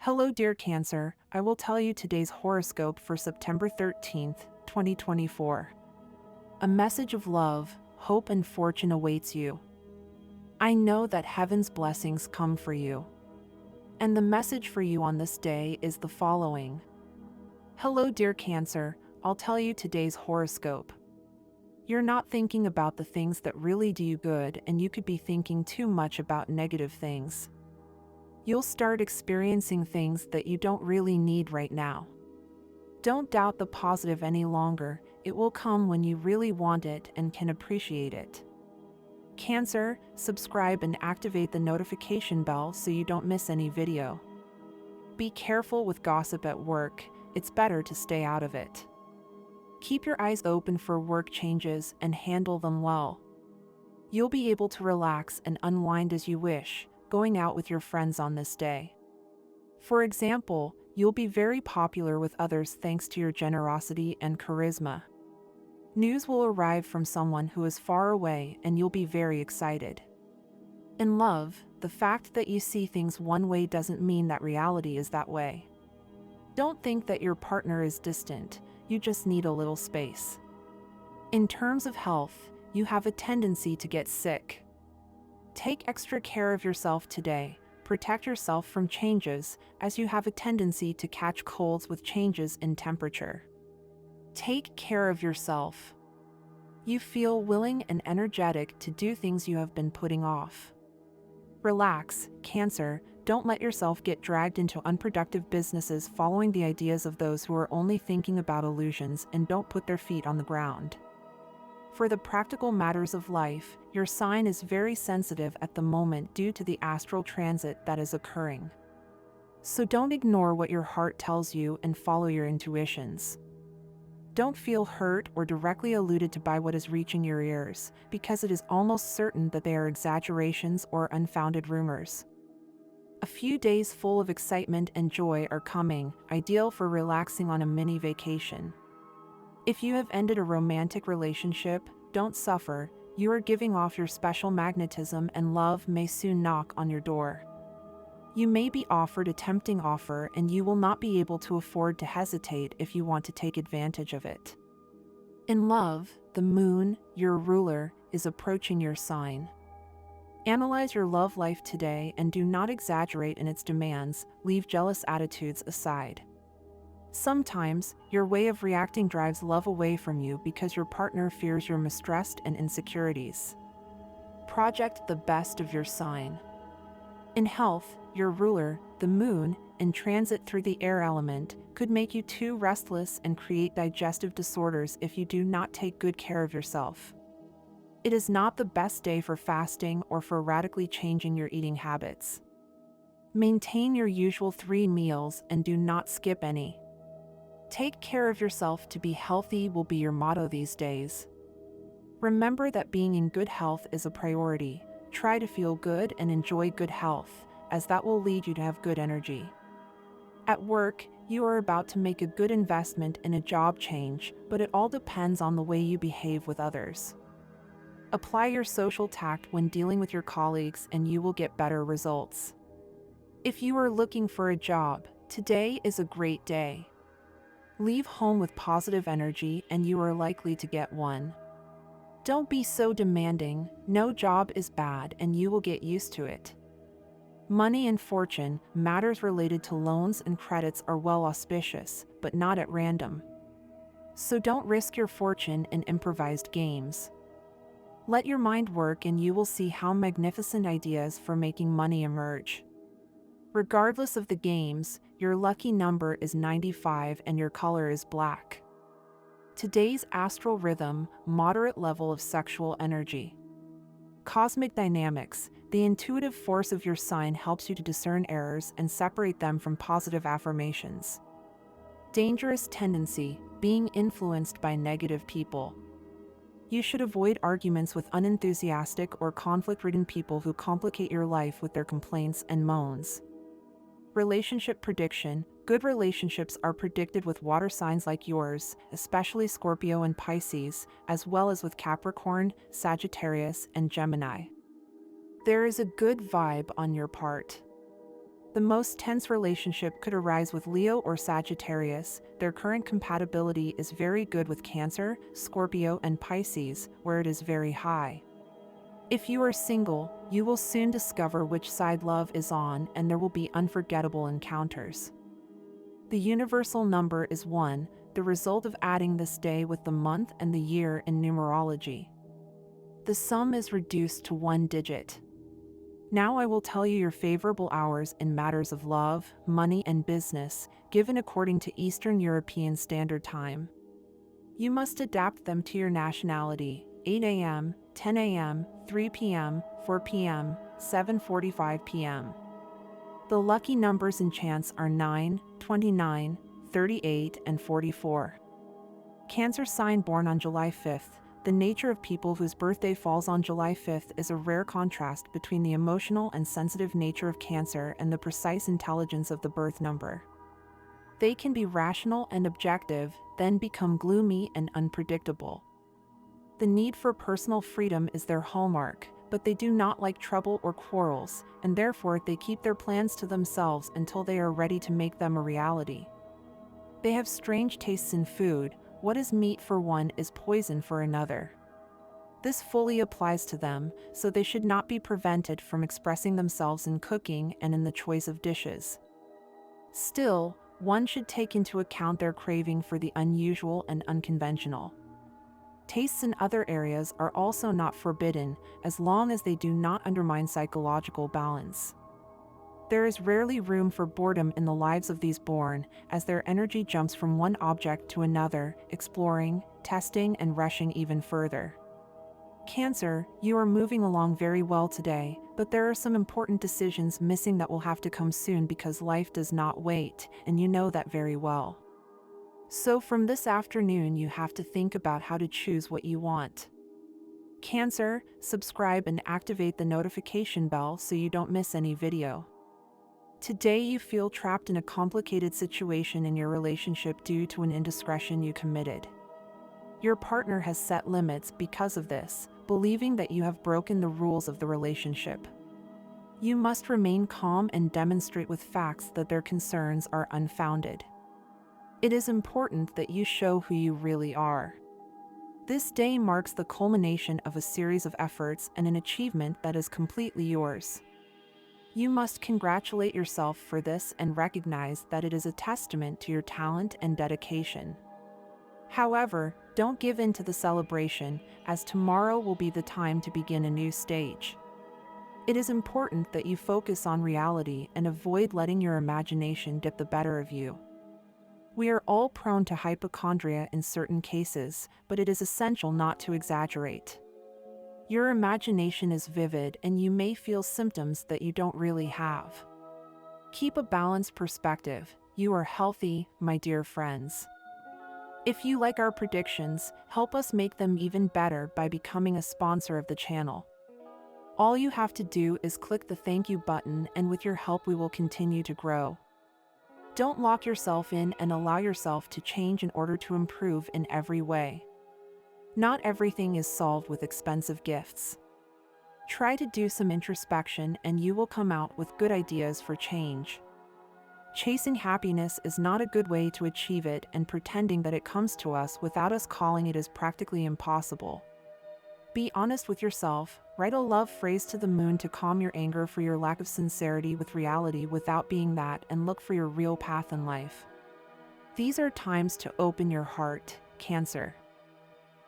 Hello, dear Cancer. I will tell you today's horoscope for September 13th, 2024. A message of love, hope, and fortune awaits you. I know that heaven's blessings come for you. And the message for you on this day is the following. Hello, dear Cancer. I'll tell you today's horoscope. You're not thinking about the things that really do you good, and you could be thinking too much about negative things. You'll start experiencing things that you don't really need right now. Don't doubt the positive any longer. It will come when you really want it and can appreciate it. Cancer, subscribe and activate the notification bell so you don't miss any video. Be careful with gossip at work. It's better to stay out of it. Keep your eyes open for work changes and handle them well. You'll be able to relax and unwind as you wish, going out with your friends on this day. For example, you'll be very popular with others thanks to your generosity and charisma. News will arrive from someone who is far away and you'll be very excited. In love, the fact that you see things one way doesn't mean that reality is that way. Don't think that your partner is distant, you just need a little space. In terms of health, you have a tendency to get sick. Take extra care of yourself today. Protect yourself from changes, as you have a tendency to catch colds with changes in temperature. Take care of yourself. You feel willing and energetic to do things you have been putting off. Relax, Cancer. Don't let yourself get dragged into unproductive businesses following the ideas of those who are only thinking about illusions and don't put their feet on the ground. For the practical matters of life, your sign is very sensitive at the moment due to the astral transit that is occurring. So don't ignore what your heart tells you and follow your intuitions. Don't feel hurt or directly alluded to by what is reaching your ears, because it is almost certain that they are exaggerations or unfounded rumors. A few days full of excitement and joy are coming, ideal for relaxing on a mini vacation. If you have ended a romantic relationship, don't suffer. You are giving off your special magnetism and love may soon knock on your door. You may be offered a tempting offer and you will not be able to afford to hesitate if you want to take advantage of it. In love, the moon, your ruler, is approaching your sign. Analyze your love life today and do not exaggerate in its demands. Leave jealous attitudes aside. Sometimes, your way of reacting drives love away from you because your partner fears your mistrust and insecurities. Project the best of your sign. In health, your ruler, the moon, in transit through the air element, could make you too restless and create digestive disorders if you do not take good care of yourself. It is not the best day for fasting or for radically changing your eating habits. Maintain your usual 3 meals and do not skip any. Take care of yourself. To be healthy will be your motto these days. Remember that being in good health is a priority. Try to feel good and enjoy good health, as that will lead you to have good energy. At work, you are about to make a good investment in a job change, but it all depends on the way you behave with others. Apply your social tact when dealing with your colleagues and you will get better results. If you are looking for a job, today is a great day. Leave home with positive energy and you are likely to get one. Don't be so demanding. No job is bad and you will get used to it. Money and fortune, matters related to loans and credits are well auspicious, but not at random. So don't risk your fortune in improvised games. Let your mind work and you will see how magnificent ideas for making money emerge. Regardless of the games, your lucky number is 95 and your color is black. Today's astral rhythm, moderate level of sexual energy. Cosmic dynamics, the intuitive force of your sign helps you to discern errors and separate them from positive affirmations. Dangerous tendency, being influenced by negative people. You should avoid arguments with unenthusiastic or conflict-ridden people who complicate your life with their complaints and moans. Relationship prediction. Good relationships are predicted with water signs like yours, especially Scorpio and Pisces, as well as with Capricorn, Sagittarius, and Gemini. There is a good vibe on your part. The most tense relationship could arise with Leo or Sagittarius. Their current compatibility is very good with Cancer, Scorpio, and Pisces, where it is very high. If you are single, you will soon discover which side love is on, and there will be unforgettable encounters. The universal number is 1, the result of adding this day with the month and the year in numerology. The sum is reduced to 1 digit. Now I will tell you your favorable hours in matters of love, money, and business, given according to Eastern European Standard Time. You must adapt them to your nationality: 8 a.m., 10 a.m., 3 p.m., 4 p.m., 7:45 p.m. The lucky numbers and chance are 9, 29, 38, and 44. Cancer sign born on July 5th. The nature of people whose birthday falls on July 5th is a rare contrast between the emotional and sensitive nature of Cancer and the precise intelligence of the birth number. They can be rational and objective, then become gloomy and unpredictable. The need for personal freedom is their hallmark, but they do not like trouble or quarrels, and therefore they keep their plans to themselves until they are ready to make them a reality. They have strange tastes in food. What is meat for one is poison for another. This fully applies to them, so they should not be prevented from expressing themselves in cooking and in the choice of dishes. Still, one should take into account their craving for the unusual and unconventional. Tastes in other areas are also not forbidden, as long as they do not undermine psychological balance. There is rarely room for boredom in the lives of these born, as their energy jumps from one object to another, exploring, testing, and rushing even further. Cancer, you are moving along very well today, but there are some important decisions missing that will have to come soon because life does not wait, and you know that very well. So from this afternoon you have to think about how to choose what you want. Cancer, subscribe and activate the notification bell so you don't miss any video. Today you feel trapped in a complicated situation in your relationship due to an indiscretion you committed. Your partner has set limits because of this, believing that you have broken the rules of the relationship. You must remain calm and demonstrate with facts that their concerns are unfounded. It is important that you show who you really are. This day marks the culmination of a series of efforts and an achievement that is completely yours. You must congratulate yourself for this and recognize that it is a testament to your talent and dedication. However, don't give in to the celebration, as tomorrow will be the time to begin a new stage. It is important that you focus on reality and avoid letting your imagination get the better of you. We are all prone to hypochondria in certain cases, but it is essential not to exaggerate. Your imagination is vivid and you may feel symptoms that you don't really have. Keep a balanced perspective. You are healthy, my dear friends. If you like our predictions, help us make them even better by becoming a sponsor of the channel. All you have to do is click the thank you button, and with your help we will continue to grow. Don't lock yourself in and allow yourself to change in order to improve in every way. Not everything is solved with expensive gifts. Try to do some introspection and you will come out with good ideas for change. Chasing happiness is not a good way to achieve it, and pretending that it comes to us without us calling it is practically impossible. Be honest with yourself, write a love phrase to the moon to calm your anger for your lack of sincerity with reality without being that, and look for your real path in life. These are times to open your heart, Cancer.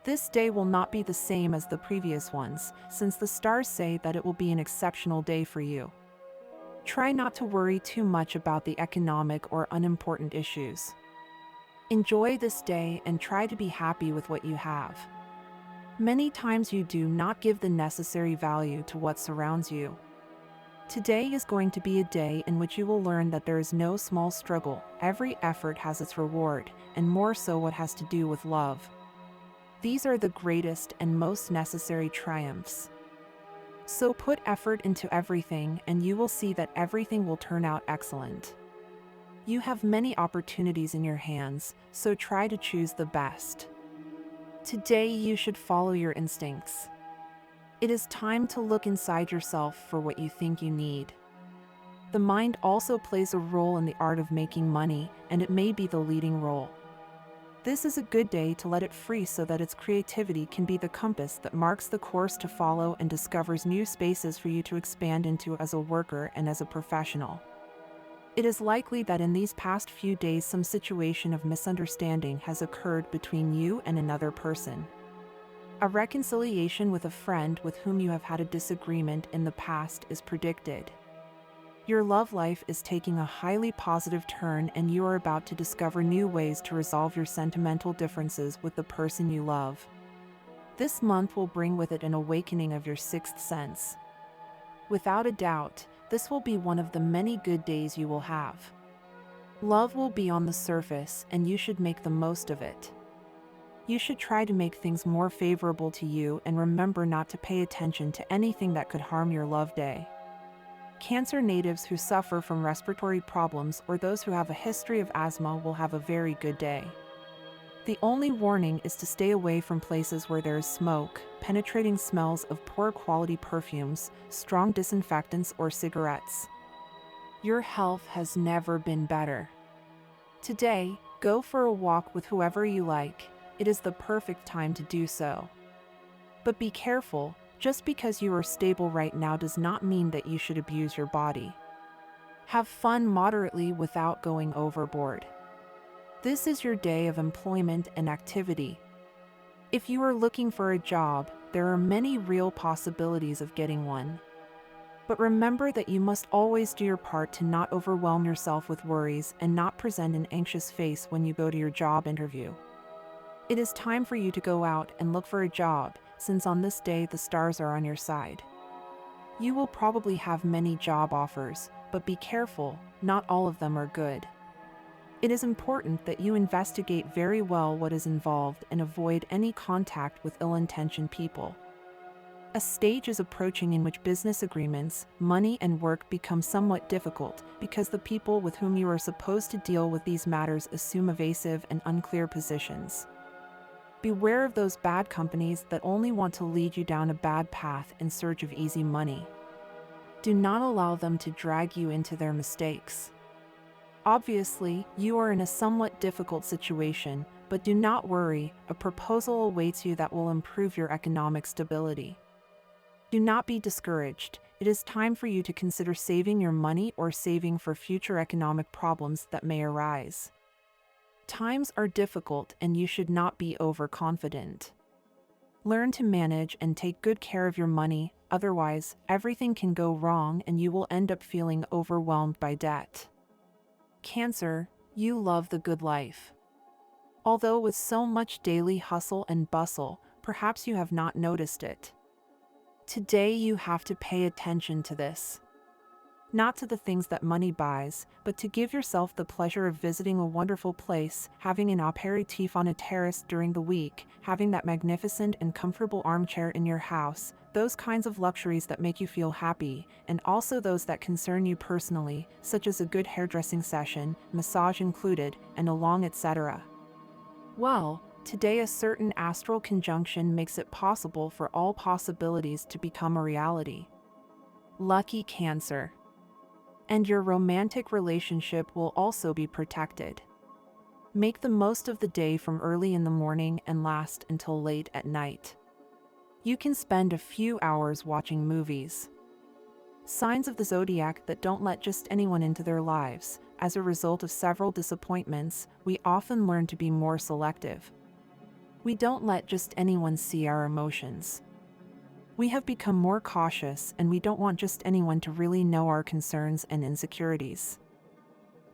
This day will not be the same as the previous ones, since the stars say that it will be an exceptional day for you. Try not to worry too much about the economic or unimportant issues. Enjoy this day and try to be happy with what you have. Many times you do not give the necessary value to what surrounds you. Today is going to be a day in which you will learn that there is no small struggle. Every effort has its reward, and more so what has to do with love. These are the greatest and most necessary triumphs. So put effort into everything and you will see that everything will turn out excellent. You have many opportunities in your hands, so try to choose the best. Today you should follow your instincts. It is time to look inside yourself for what you think you need. The mind also plays a role in the art of making money, and it may be the leading role. This is a good day to let it free so that its creativity can be the compass that marks the course to follow and discovers new spaces for you to expand into as a worker and as a professional. It is likely that in these past few days some situation of misunderstanding has occurred between you and another person. A reconciliation with a friend with whom you have had a disagreement in the past is predicted. Your love life is taking a highly positive turn, and you are about to discover new ways to resolve your sentimental differences with the person you love. This month will bring with it an awakening of your sixth sense. Without a doubt, this will be one of the many good days you will have. Love will be on the surface, and you should make the most of it. You should try to make things more favorable to you and remember not to pay attention to anything that could harm your love day. Cancer natives who suffer from respiratory problems or those who have a history of asthma will have a very good day. The only warning is to stay away from places where there is smoke, penetrating smells of poor quality perfumes, strong disinfectants, or cigarettes. Your health has never been better. Today, go for a walk with whoever you like. It is the perfect time to do so. But be careful. Just because you are stable right now does not mean that you should abuse your body. Have fun moderately without going overboard. This is your day of employment and activity. If you are looking for a job, there are many real possibilities of getting one. But remember that you must always do your part to not overwhelm yourself with worries and not present an anxious face when you go to your job interview. It is time for you to go out and look for a job, since on this day the stars are on your side. You will probably have many job offers, but be careful, not all of them are good. It is important that you investigate very well what is involved and avoid any contact with ill-intentioned people. A stage is approaching in which business agreements, money, and work become somewhat difficult because the people with whom you are supposed to deal with these matters assume evasive and unclear positions. Beware of those bad companies that only want to lead you down a bad path in search of easy money. Do not allow them to drag you into their mistakes. Obviously, you are in a somewhat difficult situation, but do not worry, a proposal awaits you that will improve your economic stability. Do not be discouraged. It is time for you to consider saving your money or saving for future economic problems that may arise. Times are difficult and you should not be overconfident. Learn to manage and take good care of your money, otherwise, everything can go wrong and you will end up feeling overwhelmed by debt. Cancer, you love the good life. Although with so much daily hustle and bustle, perhaps you have not noticed it. Today you have to pay attention to this. Not to the things that money buys, but to give yourself the pleasure of visiting a wonderful place, having an aperitif on a terrace during the week, having that magnificent and comfortable armchair in your house, those kinds of luxuries that make you feel happy, and also those that concern you personally, such as a good hairdressing session, massage included, and a long etc. Well, today a certain astral conjunction makes it possible for all possibilities to become a reality. Lucky Cancer. And your romantic relationship will also be protected. Make the most of the day from early in the morning and last until late at night. You can spend a few hours watching movies. Signs of the zodiac that don't let just anyone into their lives. As a result of several disappointments, we often learn to be more selective. We don't let just anyone see our emotions. We have become more cautious and we don't want just anyone to really know our concerns and insecurities.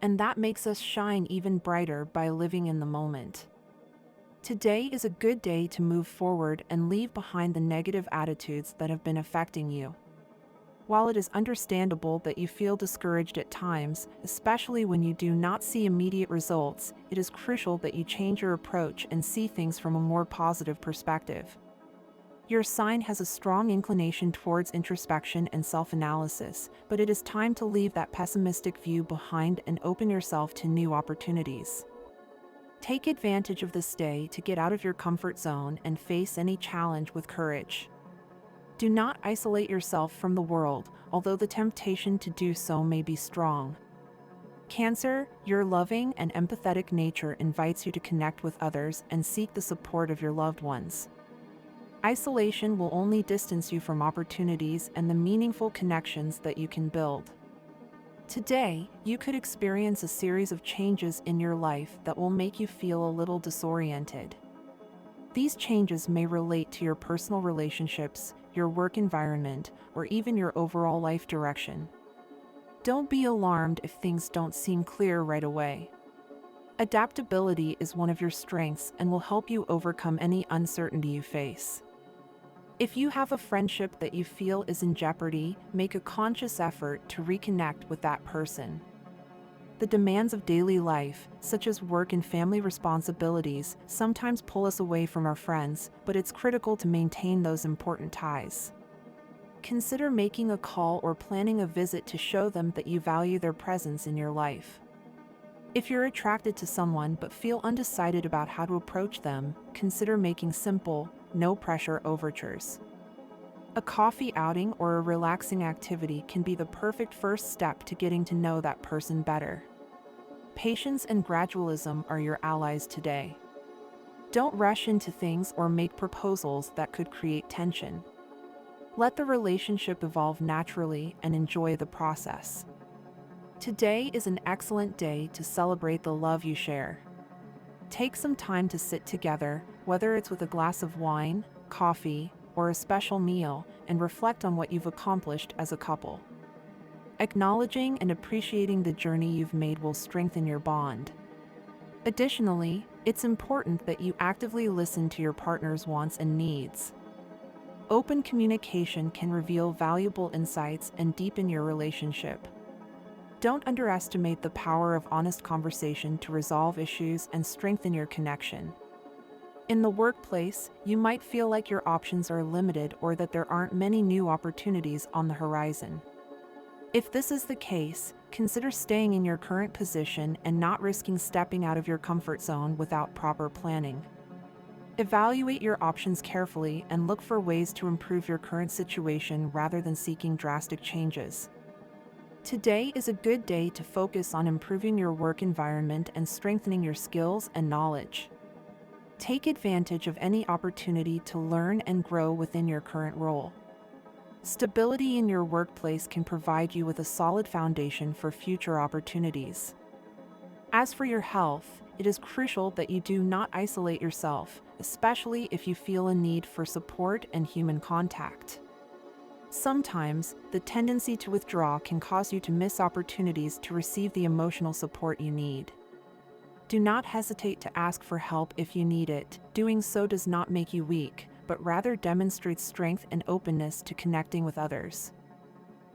And that makes us shine even brighter by living in the moment. Today is a good day to move forward and leave behind the negative attitudes that have been affecting you. While it is understandable that you feel discouraged at times, especially when you do not see immediate results, it is crucial that you change your approach and see things from a more positive perspective. Your sign has a strong inclination towards introspection and self-analysis, but it is time to leave that pessimistic view behind and open yourself to new opportunities. Take advantage of this day to get out of your comfort zone and face any challenge with courage. Do not isolate yourself from the world, although the temptation to do so may be strong. Cancer, your loving and empathetic nature invites you to connect with others and seek the support of your loved ones. Isolation will only distance you from opportunities and the meaningful connections that you can build. Today, you could experience a series of changes in your life that will make you feel a little disoriented. These changes may relate to your personal relationships, your work environment, or even your overall life direction. Don't be alarmed if things don't seem clear right away. Adaptability is one of your strengths and will help you overcome any uncertainty you face. If you have a friendship that you feel is in jeopardy, make a conscious effort to reconnect with that person. The demands of daily life, such as work and family responsibilities, sometimes pull us away from our friends, but it's critical to maintain those important ties. Consider making a call or planning a visit to show them that you value their presence in your life. If you're attracted to someone but feel undecided about how to approach them, consider making simple, no-pressure overtures. A coffee outing or a relaxing activity can be the perfect first step to getting to know that person better. Patience and gradualism are your allies today. Don't rush into things or make proposals that could create tension. Let the relationship evolve naturally and enjoy the process. Today is an excellent day to celebrate the love you share. Take some time to sit together, whether it's with a glass of wine, coffee, or a special meal, and reflect on what you've accomplished as a couple. Acknowledging and appreciating the journey you've made will strengthen your bond. Additionally, it's important that you actively listen to your partner's wants and needs. Open communication can reveal valuable insights and deepen your relationship. Don't underestimate the power of honest conversation to resolve issues and strengthen your connection. In the workplace, you might feel like your options are limited or that there aren't many new opportunities on the horizon. If this is the case, consider staying in your current position and not risking stepping out of your comfort zone without proper planning. Evaluate your options carefully and look for ways to improve your current situation rather than seeking drastic changes. Today is a good day to focus on improving your work environment and strengthening your skills and knowledge. Take advantage of any opportunity to learn and grow within your current role. Stability in your workplace can provide you with a solid foundation for future opportunities. As for your health, it is crucial that you do not isolate yourself, especially if you feel a need for support and human contact. Sometimes, the tendency to withdraw can cause you to miss opportunities to receive the emotional support you need. Do not hesitate to ask for help if you need it. Doing so does not make you weak, but rather demonstrates strength and openness to connecting with others.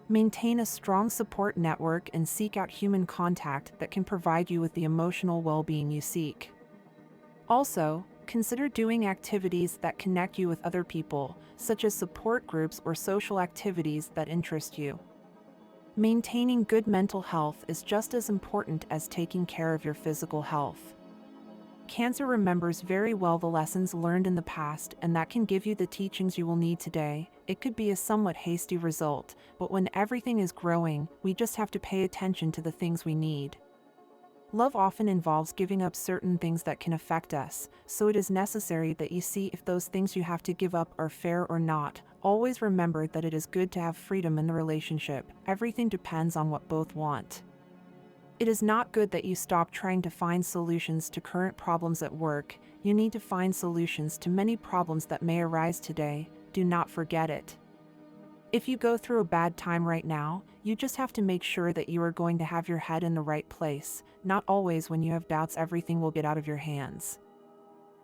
Maintain a strong support network and seek out human contact that can provide you with the emotional well-being you seek. Also, consider doing activities that connect you with other people, such as support groups or social activities that interest you. Maintaining good mental health is just as important as taking care of your physical health. Cancer remembers very well the lessons learned in the past, and that can give you the teachings you will need today. It could be a somewhat hasty result, but when everything is growing, we just have to pay attention to the things we need. Love often involves giving up certain things that can affect us, so it is necessary that you see if those things you have to give up are fair or not. Always remember that it is good to have freedom in the relationship. Everything depends on what both want. It is not good that you stop trying to find solutions to current problems at work. You need to find solutions to many problems that may arise today. Do not forget it. If you go through a bad time right now, you just have to make sure that you are going to have your head in the right place. Not always when you have doubts everything will get out of your hands.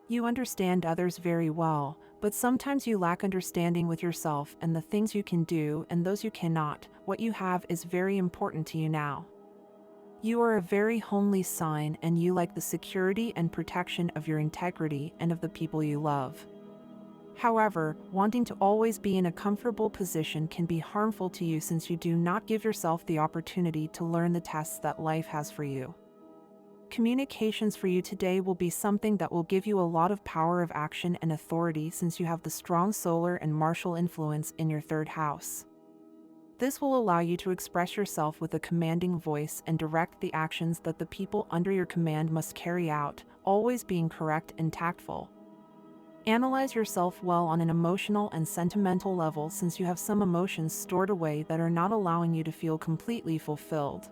You understand others very well, but sometimes you lack understanding with yourself and the things you can do and those you cannot. What you have is very important to you now. You are a very homely sign, and you like the security and protection of your integrity and of the people you love. However, wanting to always be in a comfortable position can be harmful to you since you do not give yourself the opportunity to learn the tests that life has for you. Communications for you today will be something that will give you a lot of power of action and authority since you have the strong solar and martial influence in your third house. This will allow you to express yourself with a commanding voice and direct the actions that the people under your command must carry out, always being correct and tactful. Analyze yourself well on an emotional and sentimental level since you have some emotions stored away that are not allowing you to feel completely fulfilled.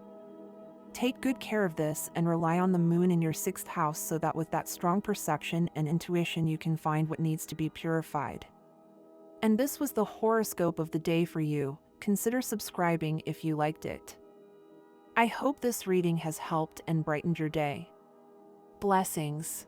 Take good care of this and rely on the moon in your 6th house so that with that strong perception and intuition you can find what needs to be purified. And this was the horoscope of the day for you. Consider subscribing if you liked it. I hope this reading has helped and brightened your day. Blessings.